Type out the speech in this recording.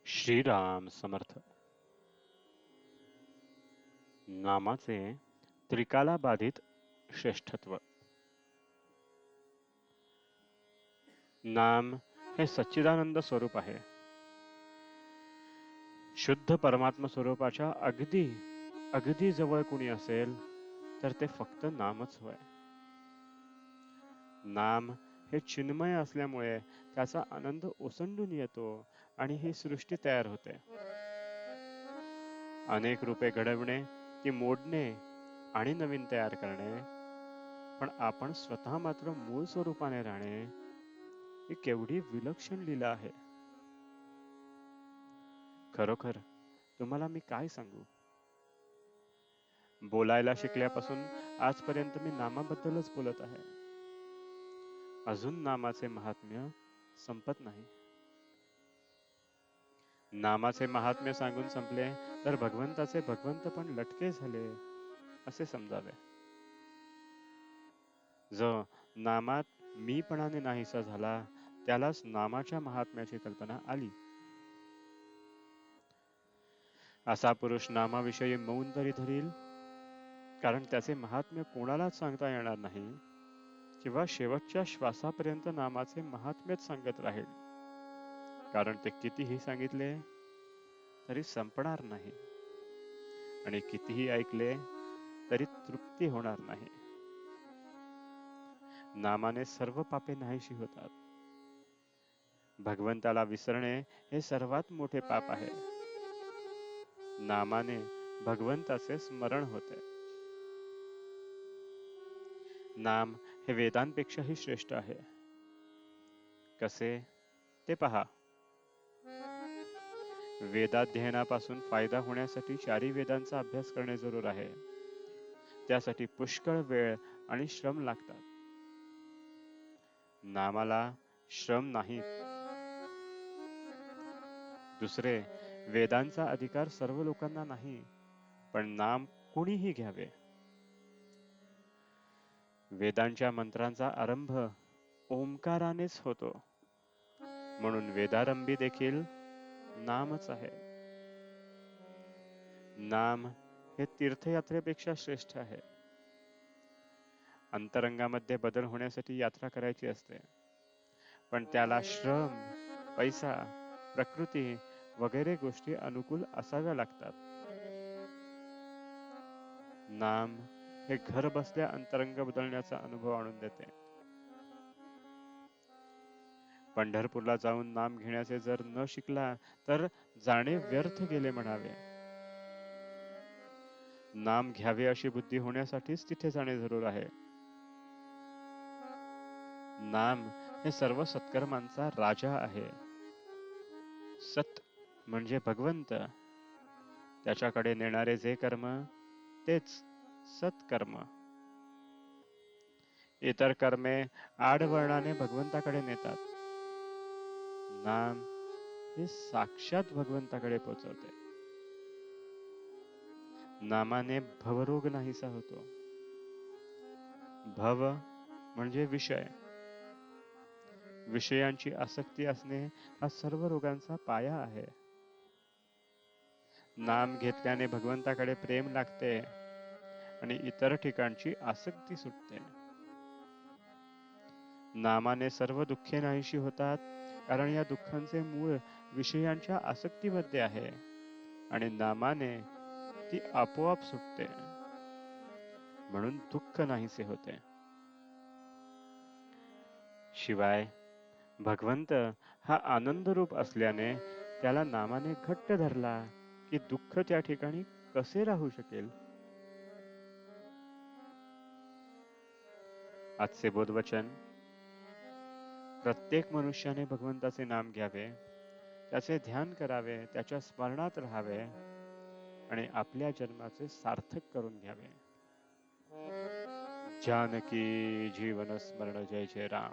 श्रीराम समर्थ. नामाचे त्रिकाला बाधित श्रेष्ठत्व. नाम हे सच्चिदानंद स्वरूप आहे. शुद्ध परमात्मा स्वरूपाच्या अगदी अगदी जवळ कुणी असेल तर ते फक्त नामच होय. नाम हे चिन्मय असल्यामुळे त्याचा आनंद ओसंडून येतो आणि ही सृष्टी तयार होते. अनेक रूपे घडवणे, ती मोडणे आणि नवीन तयार करणे, पण आपण स्वतः मात्र मूळ स्वरूपाने राहणे, ही केवढी विलक्षण लीला आहे. खरोखर तुम्हाला मी काय सांगू. बोलायला शिकल्यापासून आजपर्यंत मी नामाबद्दलच बोलत आहे. अजून नामाचे महात्म्य संपत नाही. नामाचे महात्म्य सांगून संपले तर भगवंताचे भगवंत पण लटके झाले असे समजावे. जो नामात मीपणाने नाहीसा झाला त्यालाच नामाच्या महात्म्याची कल्पना आली. असा पुरुष नामाविषयी मौन तरी धरील, कारण त्याचे महात्म्य कोणालाच सांगता येणार नाही किंवा शेवटच्या श्वासापर्यंत नामाचे महात्म्यच सांगत राहील, कारण ते कितीही सांगितले तरी संपणार नाही आणि कितीही ऐकले तरी तृप्ती होणार नाही. नामाने सर्व पापे नाहीशी होतात. भगवंताला विसरणे हे सर्वात मोठे पाप आहे. नामाने भगवंताचे स्मरण होते. नाम हे वेदांपेक्षाही श्रेष्ठ आहे. कसे ते पहा. वेदाध्ययनापासून फायदा होण्यासाठी चारी वेदांचा अभ्यास करणे जरूर आहे. त्यासाठी पुष्कळ वेळ आणि श्रम लागतात. नामाला श्रम नाही. दुसरे, वेदांचा अधिकार सर्व लोकांना नाही, पण नाम कुणीही घ्यावे. वेदांच्या मंत्रांचा आरंभ ओंकारानेच होतो, म्हणून वेदारंभी देखील नामच आहे. नाम हे तीर्थयात्रेपेक्षा श्रेष्ठ आहे. अंतरंगामध्ये बदल होण्यासाठी यात्रा करायची असते, पण त्याला श्रम, पैसा, प्रकृती वगैरे गोष्टी अनुकूल असाव्या लागतात. नाम हे घर बसल्या अंतरंग बदलण्याचा अनुभव आणून देते. पंढरपूरला जाऊन नाम घेण्याचे जर न शिकला तर जाणे व्यर्थ गेले म्हणावे. नाम घ्यावे अशी बुद्धी होण्यासाठीच तिथे जाणे जरूर आहे. नाम हे सर्व सत्कर्मांचा राजा आहे. सत म्हणजे भगवंत. त्याच्याकडे नेणारे जे कर्म तेच सत्कर्म. इतर कर्मे आडवळणाने भगवंताकडे नेतात. नाम हे साक्षात भगवंताकडे पोहोचवते. नामाने भवरोग नाहीसा होतो. भव म्हणजे विषय. विषयांची आसक्ती असणे हा सर्व रोगांचा पाया आहे. नाम घेतल्याने भगवंताकडे प्रेम लागते आणि इतर ठिकाणची आसक्ती सुटते. नामाने सर्व दुःखे नाहीशी होतात, कारण या दुःखांचे मूळ विषयांच्या आसक्तीमध्ये आहे आणि नामाने ती आपोआप सुटते, म्हणून दुःख नाहीसे होते. शिवाय भगवंत हा आनंद रूप असल्याने त्याला नामाने घट्ट धरला की दुःख त्या ठिकाणी कसे राहू शकेल. आजचे बोधवचन. प्रत्येक मनुष्याने भगवंताचे नाम घ्यावे, त्याचे ध्यान करावे, त्याच्या स्मरणात राहावे आणि आपल्या जन्माचे सार्थक करून घ्यावे. जानकी जीवन स्मरण. जय जय राम.